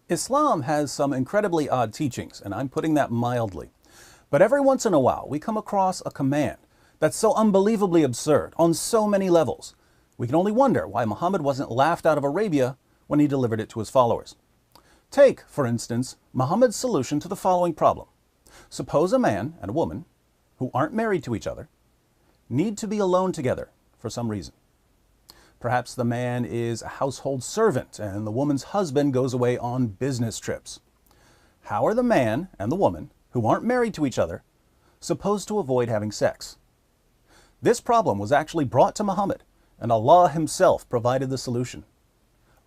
Islam has some incredibly odd teachings, and I'm putting that mildly. But every once in a while, we come across a command that's so unbelievably absurd on so many levels. We can only wonder why Muhammad wasn't laughed out of Arabia when he delivered it to his followers. Take, for instance, Muhammad's solution to the following problem. Suppose a man and a woman, who aren't married to each other, need to be alone together for some reason. Perhaps the man is a household servant and the woman's husband goes away on business trips. How are the man and the woman, who aren't married to each other, supposed to avoid having sex? This problem was actually brought to Muhammad, and Allah himself provided the solution.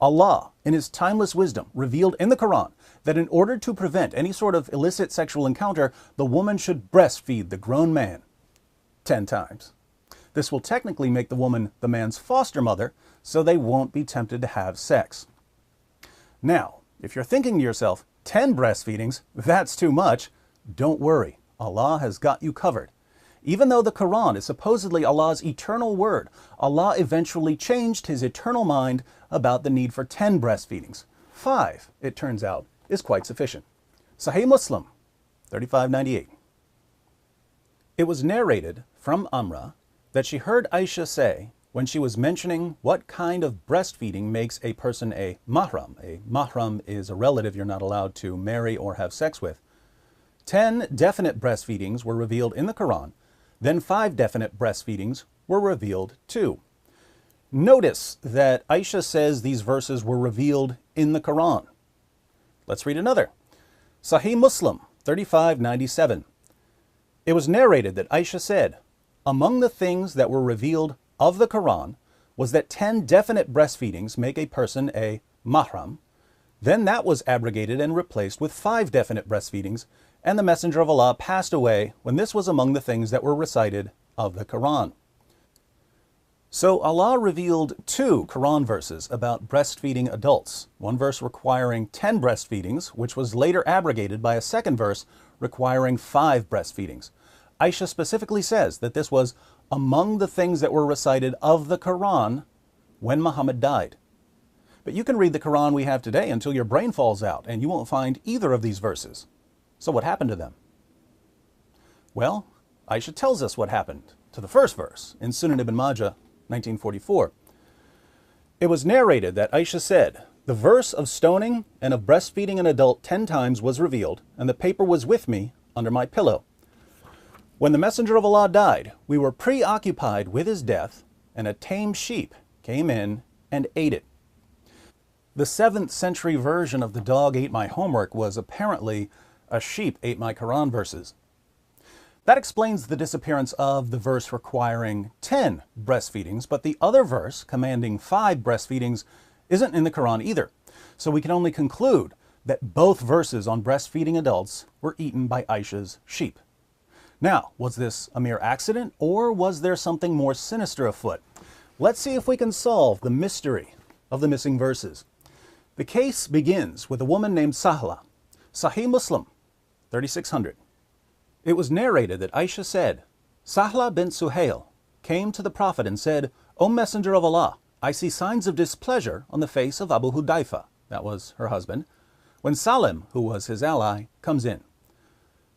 Allah, in his timeless wisdom, revealed in the Quran that in order to prevent any sort of illicit sexual encounter, the woman should breastfeed the grown man 10 times. This will technically make the woman the man's foster mother, so they won't be tempted to have sex. Now, if you're thinking to yourself, 10 breastfeedings, that's too much, don't worry, Allah has got you covered. Even though the Quran is supposedly Allah's eternal word, Allah eventually changed his eternal mind about the need for 10 breastfeedings. 5, it turns out, is quite sufficient. Sahih Muslim, 3598. It was narrated from Amra that she heard Aisha say, when she was mentioning what kind of breastfeeding makes a person a mahram. A mahram is a relative you're not allowed to marry or have sex with. 10 definite breastfeedings were revealed in the Quran, then 5 definite breastfeedings were revealed too. Notice that Aisha says these verses were revealed in the Quran. Let's read another. Sahih Muslim, 3597. It was narrated that Aisha said, among the things that were revealed of the Quran was that 10 definite breastfeedings make a person a mahram. Then that was abrogated and replaced with 5 definite breastfeedings, and the Messenger of Allah passed away when this was among the things that were recited of the Quran. So Allah revealed 2 Quran verses about breastfeeding adults. One verse requiring 10 breastfeedings, which was later abrogated by a second verse requiring 5 breastfeedings. Aisha specifically says that this was among the things that were recited of the Quran when Muhammad died. But you can read the Quran we have today until your brain falls out, and you won't find either of these verses. So what happened to them? Well, Aisha tells us what happened to the first verse in Sunan ibn Majah, 1944. It was narrated that Aisha said, the verse of stoning and of breastfeeding an adult 10 times was revealed, and the paper was with me under my pillow. When the Messenger of Allah died, we were preoccupied with his death, and a tame sheep came in and ate it. The 7th century version of the dog ate my homework was apparently a sheep ate my Quran verses. That explains the disappearance of the verse requiring 10 breastfeedings, but the other verse commanding 5 breastfeedings isn't in the Quran either. So we can only conclude that both verses on breastfeeding adults were eaten by Aisha's sheep. Now, was this a mere accident, or was there something more sinister afoot? Let's see if we can solve the mystery of the missing verses. The case begins with a woman named Sahla. Sahih Muslim, 3600. It was narrated that Aisha said, Sahla bint Suhail came to the Prophet and said, O Messenger of Allah, I see signs of displeasure on the face of Abu Hudayfa, that was her husband, when Salim, who was his ally, comes in.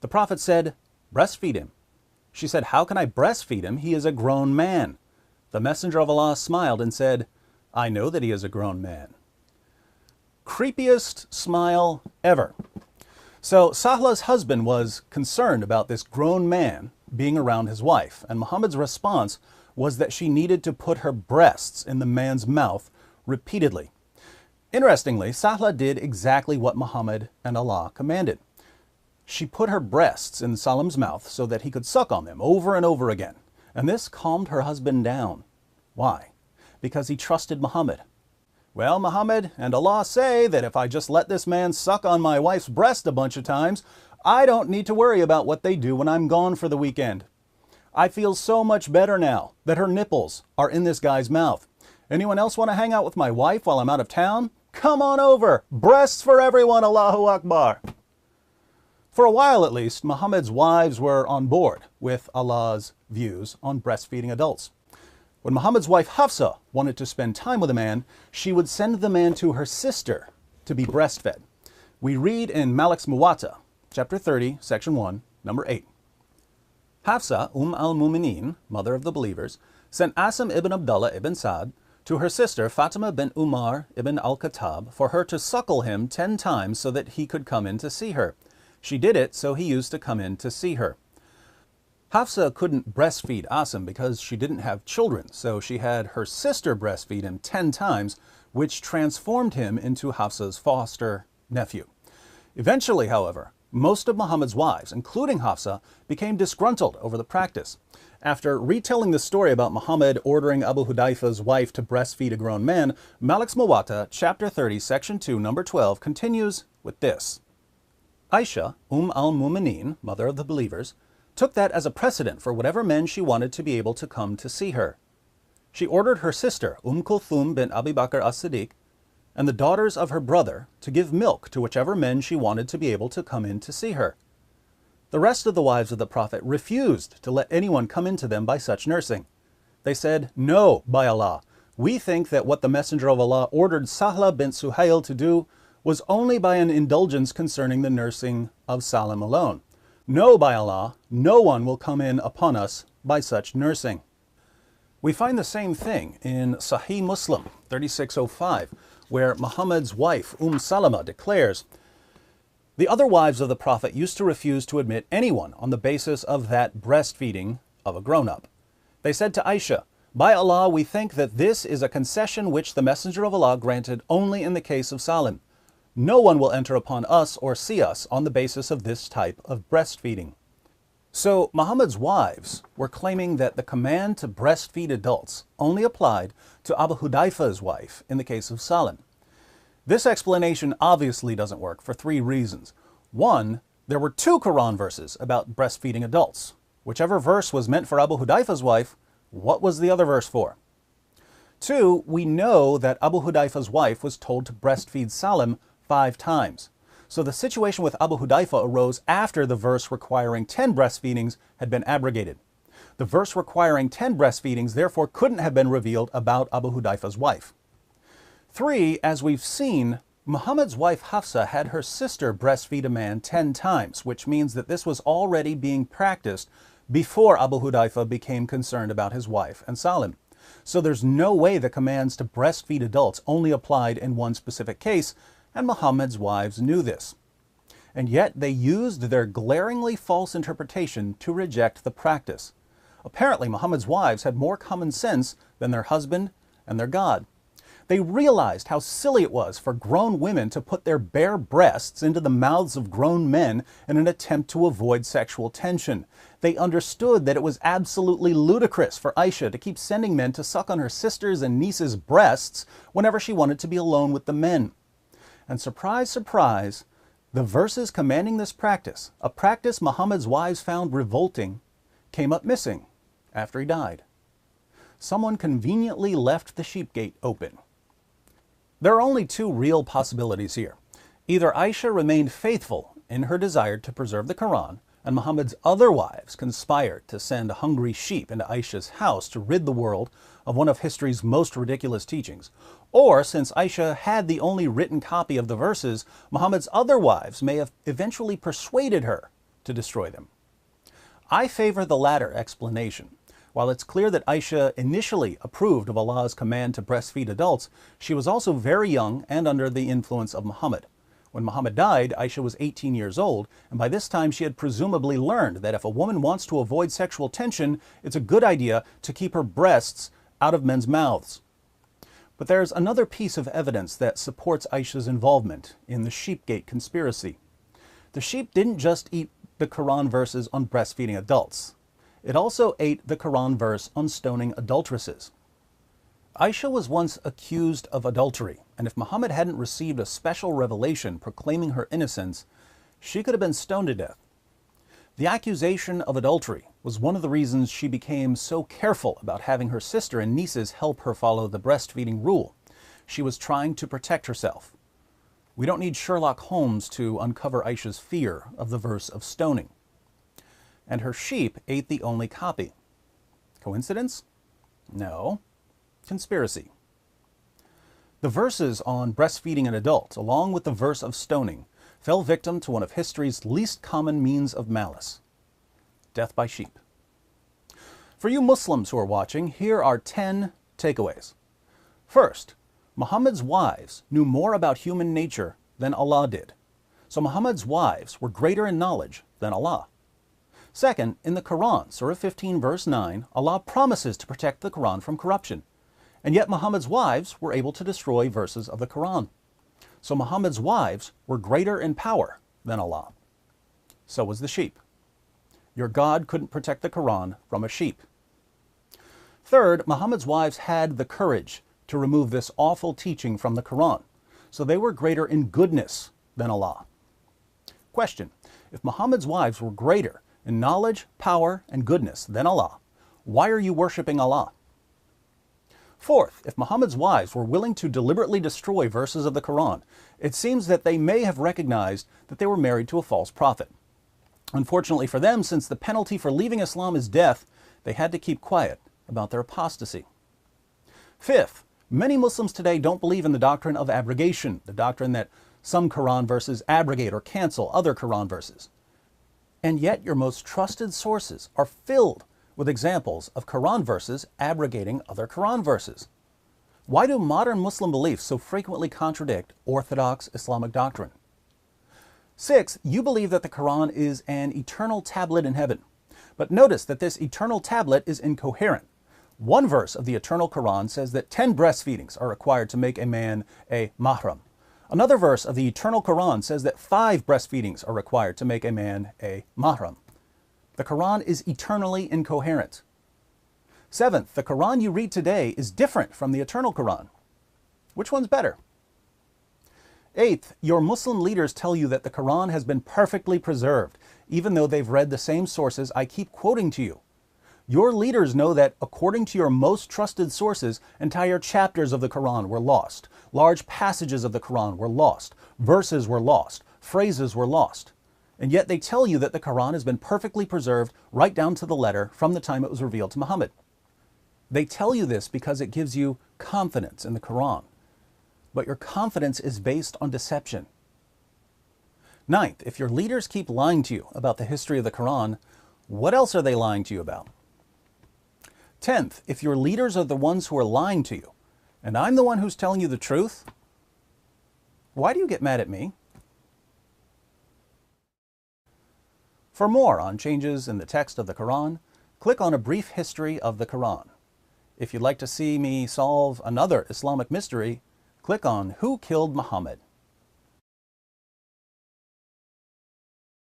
The Prophet said, breastfeed him. She said, how can I breastfeed him? He is a grown man. The Messenger of Allah smiled and said, I know that he is a grown man. Creepiest smile ever. So Sahla's husband was concerned about this grown man being around his wife, and Muhammad's response was that she needed to put her breasts in the man's mouth repeatedly. Interestingly, Sahla did exactly what Muhammad and Allah commanded. She put her breasts in Salim's mouth so that he could suck on them over and over again. And this calmed her husband down. Why? Because he trusted Muhammad. Well, Muhammad and Allah say that if I just let this man suck on my wife's breast a bunch of times, I don't need to worry about what they do when I'm gone for the weekend. I feel so much better now that her nipples are in this guy's mouth. Anyone else want to hang out with my wife while I'm out of town? Come on over. Breasts for everyone, Allahu Akbar. For a while at least, Muhammad's wives were on board with Allah's views on breastfeeding adults. When Muhammad's wife Hafsa wanted to spend time with a man, she would send the man to her sister to be breastfed. We read in Malik's Muwatta, chapter 30, section 1, number 8. Hafsa, al-Mu'mineen, mother of the believers, sent Asim ibn Abdullah ibn Sa'd to her sister Fatima bint Umar ibn al-Khattab for her to suckle him 10 times so that he could come in to see her. She did it, so he used to come in to see her. Hafsa couldn't breastfeed Asim because she didn't have children, so she had her sister breastfeed him 10 times, which transformed him into Hafsa's foster nephew. Eventually, however, most of Muhammad's wives, including Hafsa, became disgruntled over the practice. After retelling the story about Muhammad ordering Abu Hudayfa's wife to breastfeed a grown man, Malik's Muwatta, chapter 30, section 2, number 12, continues with this. Aisha, al-Mu'mineen, mother of the believers, took that as a precedent for whatever men she wanted to be able to come to see her. She ordered her sister, Kulthum bint Abi Bakr as-Siddiq, and the daughters of her brother to give milk to whichever men she wanted to be able to come in to see her. The rest of the wives of the Prophet refused to let anyone come into them by such nursing. They said, "No, by Allah, we think that what the Messenger of Allah ordered Sahla bint Suhail to do was only by an indulgence concerning the nursing of Salim alone. No, by Allah, no one will come in upon us by such nursing." We find the same thing in Sahih Muslim 3605, where Muhammad's wife, Salama, declares, "The other wives of the Prophet used to refuse to admit anyone on the basis of that breastfeeding of a grown-up. They said to Aisha, 'By Allah, we think that this is a concession which the Messenger of Allah granted only in the case of Salim. No one will enter upon us or see us on the basis of this type of breastfeeding.'" So Muhammad's wives were claiming that the command to breastfeed adults only applied to Abu Hudayfa's wife in the case of Salim. This explanation obviously doesn't work for 3 reasons. 1, there were 2 Quran verses about breastfeeding adults. Whichever verse was meant for Abu Hudayfa's wife, what was the other verse for? 2, we know that Abu Hudayfa's wife was told to breastfeed Salim 5 times. So the situation with Abu Hudayfa arose after the verse requiring 10 breastfeedings had been abrogated. The verse requiring 10 breastfeedings therefore couldn't have been revealed about Abu Hudayfa's wife. 3, as we've seen, Muhammad's wife Hafsa had her sister breastfeed a man 10 times, which means that this was already being practiced before Abu Hudayfa became concerned about his wife and Salim. So there's no way the commands to breastfeed adults only applied in one specific case, and Muhammad's wives knew this. And yet they used their glaringly false interpretation to reject the practice. Apparently Muhammad's wives had more common sense than their husband and their God. They realized how silly it was for grown women to put their bare breasts into the mouths of grown men in an attempt to avoid sexual tension. They understood that it was absolutely ludicrous for Aisha to keep sending men to suck on her sisters' and nieces' breasts whenever she wanted to be alone with the men. And surprise, surprise, the verses commanding this practice, a practice Muhammad's wives found revolting, came up missing after he died. Someone conveniently left the Sheepgate open. There are only 2 real possibilities here. Either Aisha remained faithful in her desire to preserve the Quran, and Muhammad's other wives conspired to send hungry sheep into Aisha's house to rid the world of one of history's most ridiculous teachings. Or, since Aisha had the only written copy of the verses, Muhammad's other wives may have eventually persuaded her to destroy them. I favor the latter explanation. While it's clear that Aisha initially approved of Allah's command to breastfeed adults, she was also very young and under the influence of Muhammad. When Muhammad died, Aisha was 18 years old, and by this time she had presumably learned that if a woman wants to avoid sexual tension, it's a good idea to keep her breasts out of men's mouths. But there's another piece of evidence that supports Aisha's involvement in the Sheepgate conspiracy. The sheep didn't just eat the Quran verses on breastfeeding adults. It also ate the Quran verse on stoning adulteresses. Aisha was once accused of adultery, and if Muhammad hadn't received a special revelation proclaiming her innocence, she could have been stoned to death. The accusation of adultery was one of the reasons she became so careful about having her sister and nieces help her follow the breastfeeding rule. She was trying to protect herself. We don't need Sherlock Holmes to uncover Aisha's fear of the verse of stoning. And her sheep ate the only copy. Coincidence? No. Conspiracy. The verses on breastfeeding an adult, along with the verse of stoning, fell victim to one of history's least common means of malice: death by sheep. For you Muslims who are watching, here are 10 takeaways. First, Muhammad's wives knew more about human nature than Allah did. So Muhammad's wives were greater in knowledge than Allah. Second, in the Quran, Surah 15, verse 9, Allah promises to protect the Quran from corruption. And yet Muhammad's wives were able to destroy verses of the Quran. So Muhammad's wives were greater in power than Allah. So was the sheep. Your God couldn't protect the Quran from a sheep. Third, Muhammad's wives had the courage to remove this awful teaching from the Quran. So they were greater in goodness than Allah. Question: if Muhammad's wives were greater in knowledge, power, and goodness than Allah, why are you worshiping Allah? Fourth, if Muhammad's wives were willing to deliberately destroy verses of the Quran, it seems that they may have recognized that they were married to a false prophet. Unfortunately for them, since the penalty for leaving Islam is death, they had to keep quiet about their apostasy. Fifth, many Muslims today don't believe in the doctrine of abrogation, the doctrine that some Quran verses abrogate or cancel other Quran verses. And yet your most trusted sources are filled with examples of Quran verses abrogating other Quran verses. Why do modern Muslim beliefs so frequently contradict orthodox Islamic doctrine? Sixth, you believe that the Quran is an eternal tablet in heaven. But notice that this eternal tablet is incoherent. One verse of the eternal Quran says that 10 breastfeedings are required to make a man a mahram. Another verse of the eternal Quran says that 5 breastfeedings are required to make a man a mahram. The Quran is eternally incoherent. Seventh, the Quran you read today is different from the eternal Quran. Which one's better? Eighth, your Muslim leaders tell you that the Quran has been perfectly preserved, even though they've read the same sources I keep quoting to you. Your leaders know that, according to your most trusted sources, entire chapters of the Quran were lost. Large passages of the Quran were lost. Verses were lost. Phrases were lost. And yet they tell you that the Quran has been perfectly preserved right down to the letter from the time it was revealed to Muhammad. They tell you this because it gives you confidence in the Quran. But your confidence is based on deception. Ninth, if your leaders keep lying to you about the history of the Quran, what else are they lying to you about? 10th, if your leaders are the ones who are lying to you, and I'm the one who's telling you the truth, why do you get mad at me? For more on changes in the text of the Quran, click on A Brief History of the Quran. If you'd like to see me solve another Islamic mystery, click on Who Killed Muhammad?